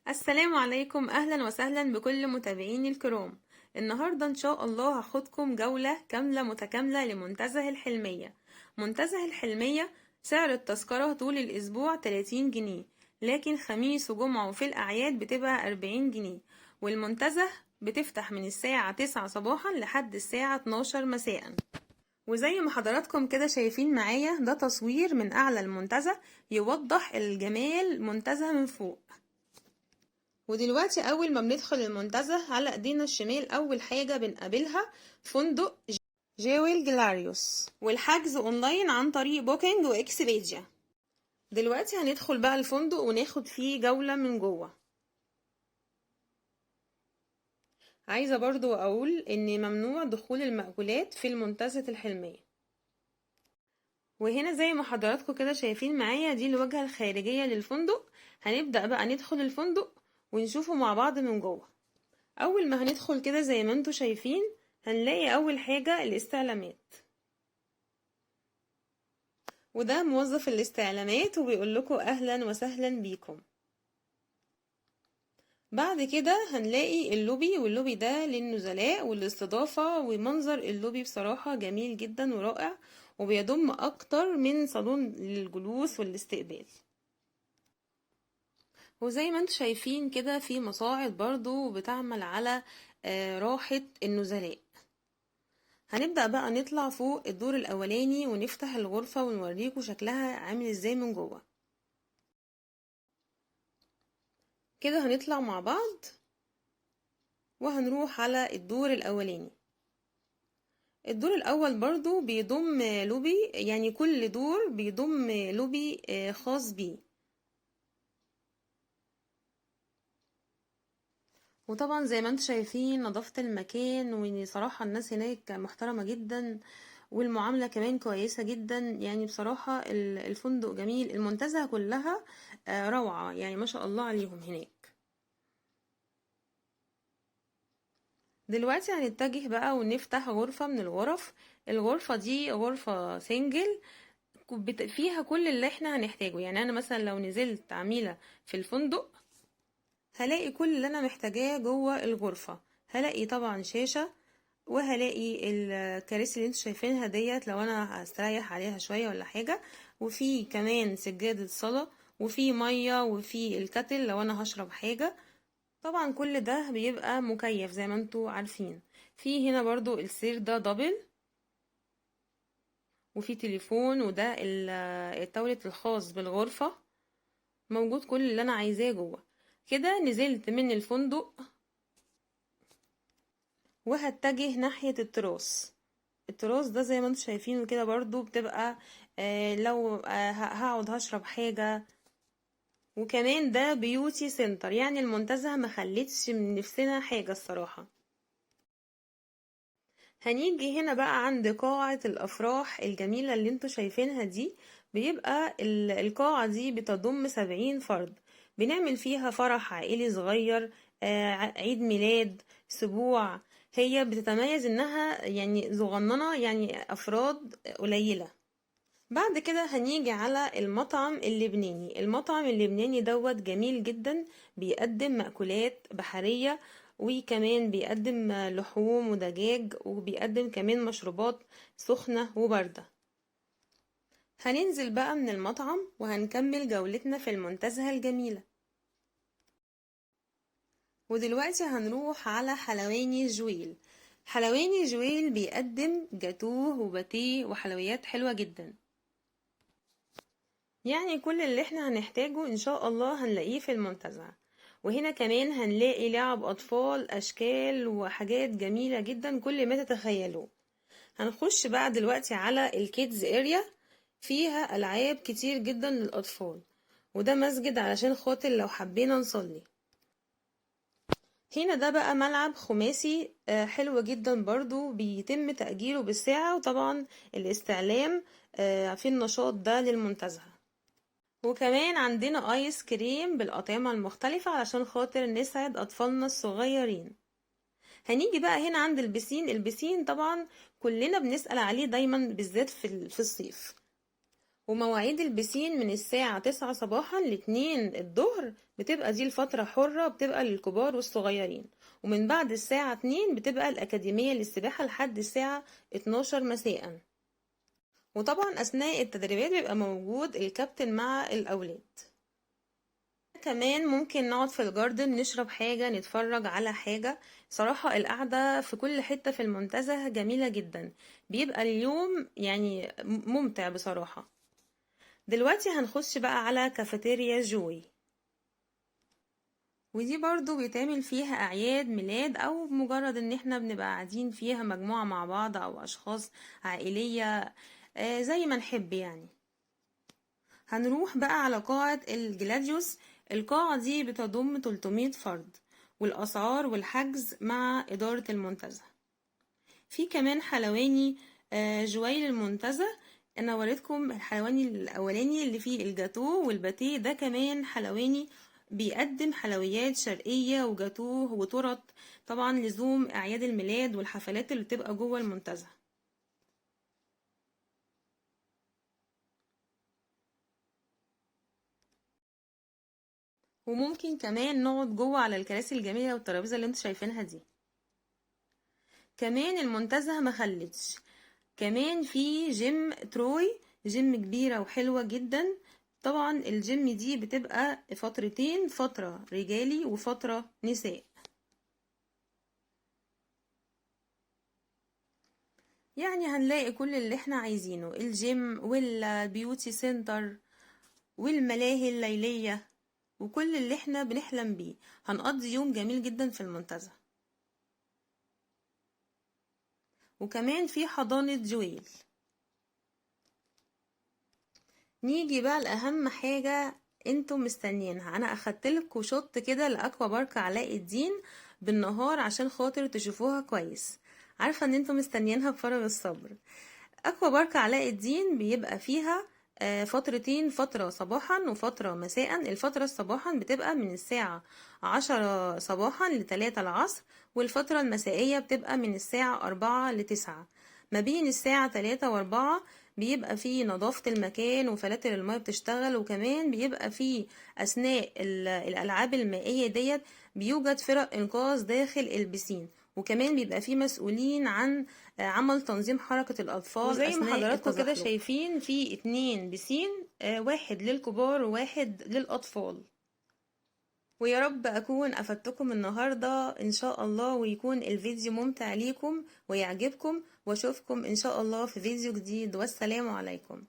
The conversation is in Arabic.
السلام عليكم، اهلا وسهلا بكل متابعيني الكرام. النهارده ان شاء الله هاخدكم جولة كاملة متكاملة لمنتزه الحلمية. منتزه الحلمية سعر التذكرة طول الاسبوع 30 جنيه، لكن خميس وجمعة وفي الاعياد بتبقى 40 جنيه. والمنتزه بتفتح من الساعة 9 صباحا لحد الساعة 12 مساء. وزي ما حضراتكم كده شايفين معايا، ده تصوير من اعلى المنتزه يوضح الجمال المنتزه من فوق. ودلوقتي اول ما بندخل المنتزه على ايدينا الشمال اول حاجة بنقابلها فندق جويل جلاريوس، والحجز اونلاين عن طريق بوكينج واكسبيديا. دلوقتي هندخل بقى الفندق وناخد فيه جولة من جوه. عايزة برضو اقول ان ممنوع دخول المأكولات في المنتزه الحلمية. وهنا زي ما حضراتكم كده شايفين معايا، دي الواجهة الخارجية للفندق. هنبدأ بقى ندخل الفندق ونشوفه مع بعض من جوه. اول ما هندخل كده زي ما انتوا شايفين، هنلاقي اول حاجة الاستعلامات، وده موظف الاستعلامات وبيقول لكم اهلا وسهلا بيكم. بعد كده هنلاقي اللوبي، واللوبي ده للنزلاء والاستضافة، ومنظر اللوبي بصراحة جميل جدا ورائع، وبيضم اكتر من صالون للجلوس والاستقبال. وزي ما انتوا شايفين كده في مصاعد برضو بتعمل على راحة النزلاء. هنبدأ بقى نطلع فوق الدور الأولاني ونفتح الغرفة ونوريكم شكلها عامل ازاي من جوه. كده هنطلع مع بعض وهنروح على الدور الأولاني. الدور الأول برضو بيضم لوبي، يعني كل دور بيضم لوبي خاص بيه. وطبعا زي ما انتم شايفين نظافة المكان، وصراحة الناس هناك محترمة جدا، والمعاملة كمان كويسة جدا. يعني بصراحة الفندق جميل، المنتزه كلها روعة، يعني ما شاء الله عليهم هناك. دلوقتي هنتجه بقى ونفتح غرفة من الغرف. الغرفة دي غرفة سنجل، فيها كل اللي احنا هنحتاجه. يعني انا مثلا لو نزلت عميلة في الفندق هلاقي كل اللي انا محتاجاه جوه الغرفة. هلاقي طبعا شاشة، وهلاقي الكراسي اللي انتوا شايفينها ديت لو انا هستريح عليها شوية ولا حاجة، وفي كمان سجادة صلاة، وفي مية، وفي الكتل لو انا هشرب حاجة. طبعا كل ده بيبقى مكيف زي ما انتوا عارفين. في هنا برضو السير ده دبل، وفي تليفون، وده التابلت الخاص بالغرفة. موجود كل اللي انا عايزاه جوه. كده نزلت من الفندق وهتجه ناحية التراس. التراس ده زي ما انتوا شايفينه كده برضو بتبقى لو هقعد هشرب حاجة. وكمان ده بيوتي سنتر، يعني المنتزه ما خلتش من نفسنا حاجة الصراحة. هنيجي هنا بقى عند قاعة الأفراح الجميلة اللي انتوا شايفينها دي. بيبقى القاعة دي بتضم 70 فرد. بنعمل فيها فرح عائلي صغير، عيد ميلاد، سبوع. هي بتتميز انها يعني صغننة، يعني أفراد قليلة. بعد كده هنيجي على المطعم اللبناني. المطعم اللبناني دوت جميل جدا، بيقدم مأكولات بحرية، وكمان بيقدم لحوم ودجاج، وبيقدم كمان مشروبات سخنة وباردة. هننزل بقى من المطعم وهنكمل جولتنا في المنتزه الجميلة. ودلوقتي هنروح على حلواني جويل. حلواني جويل بيقدم جاتوه وباتيه وحلويات حلوة جدا. يعني كل اللي احنا هنحتاجه ان شاء الله هنلاقيه في المنتزه. وهنا كمان هنلاقي لعب اطفال، اشكال وحاجات جميلة جدا كل ما تتخيلوا. هنخش بقى دلوقتي على الكيدز اريا، فيها العاب كتير جدا للاطفال، وده مسجد علشان خاطر لو حبينا نصلي. هنا ده بقى ملعب خماسي حلو جدا برضو، بيتم تأجيره بالساعة، وطبعا الاستعلام في النشاط ده للمنتزه. وكمان عندنا ايس كريم بالاطعمه المختلفه علشان خاطر نسعد اطفالنا الصغيرين. هنيجي بقى هنا عند البسين. البسين طبعا كلنا بنسأل عليه دايما، بالذات في الصيف. ومواعيد البسين من الساعة 9 صباحا ل2 الظهر، بتبقى دي الفترة حرة، بتبقى للكبار والصغيرين. ومن بعد الساعة 2 بتبقى الأكاديمية للسباحة لحد الساعة 12 مساء. وطبعا أثناء التدريبات بيبقى موجود الكابتن مع الأولاد. كمان ممكن نقعد في الجاردن نشرب حاجة، نتفرج على حاجة. صراحة القعدة في كل حتة في المنتزه جميلة جدا، بيبقى اليوم يعني ممتع بصراحة. دلوقتي هنخش بقى على كافيتيريا جوي، ودي برضو بيتعمل فيها أعياد ميلاد أو مجرد إن احنا بنبقى قاعدين فيها مجموعة مع بعض أو أشخاص عائلية، زي ما نحب يعني. هنروح بقى على قاعة الجلاديوس. القاعة دي بتضم 300 فرد، والأسعار والحجز مع إدارة المنتزه. في كمان حلواني جويل المنتزه. انا وريتكم الحلواني الاولاني اللي فيه الجاتوه والباتيه، ده كمان حلواني بيقدم حلويات شرقية وجاتوه وتورت، طبعا لزوم اعياد الميلاد والحفلات اللي بتبقى جوه المنتزه. وممكن كمان نقعد جوه على الكراسي الجميلة والترابيزة اللي انتوا شايفينها دي. كمان المنتزه مخلتش، كمان في جيم تروي، جيم كبيرة وحلوة جدا. طبعا الجيم دي بتبقى فترتين، فترة رجالي وفترة نساء. يعني هنلاقي كل اللي احنا عايزينه، الجيم والبيوتي سنتر والملاهي الليلية وكل اللي احنا بنحلم بيه. هنقضي يوم جميل جدا في المنتزه. وكمان في حضانة جويل. نيجي بقى لأهم حاجة انتوا مستنيينها. انا اخدتلكوا شوت كده لأكوا بارك علاء الدين بالنهار عشان خاطر تشوفوها كويس. عارفة ان انتوا مستنيينها بفارغ الصبر. اكوا بارك علاء الدين بيبقى فيها فترتين، فترة صباحا وفترة مساء. الفترة صباحا بتبقى من الساعة 10 صباحا ل3 العصر، والفترة المسائية بتبقى من الساعة 4 ل9. ما بين الساعة 3 و4 بيبقى فيه نظافة المكان وفلاتر الماء بتشتغل، وكمان بيبقى فيه أثناء الألعاب المائية ديت بيوجد فرق إنقاذ داخل البسين، وكمان بيبقى فيه مسؤولين عن عمل تنظيم حركة الأطفال. وزي ما حضراتكم كده شايفين في 2 بسين، واحد للكبار وواحد للأطفال. ويا رب أكون أفدتكم النهاردة إن شاء الله، ويكون الفيديو ممتع ليكم ويعجبكم، واشوفكم إن شاء الله في فيديو جديد، والسلام عليكم.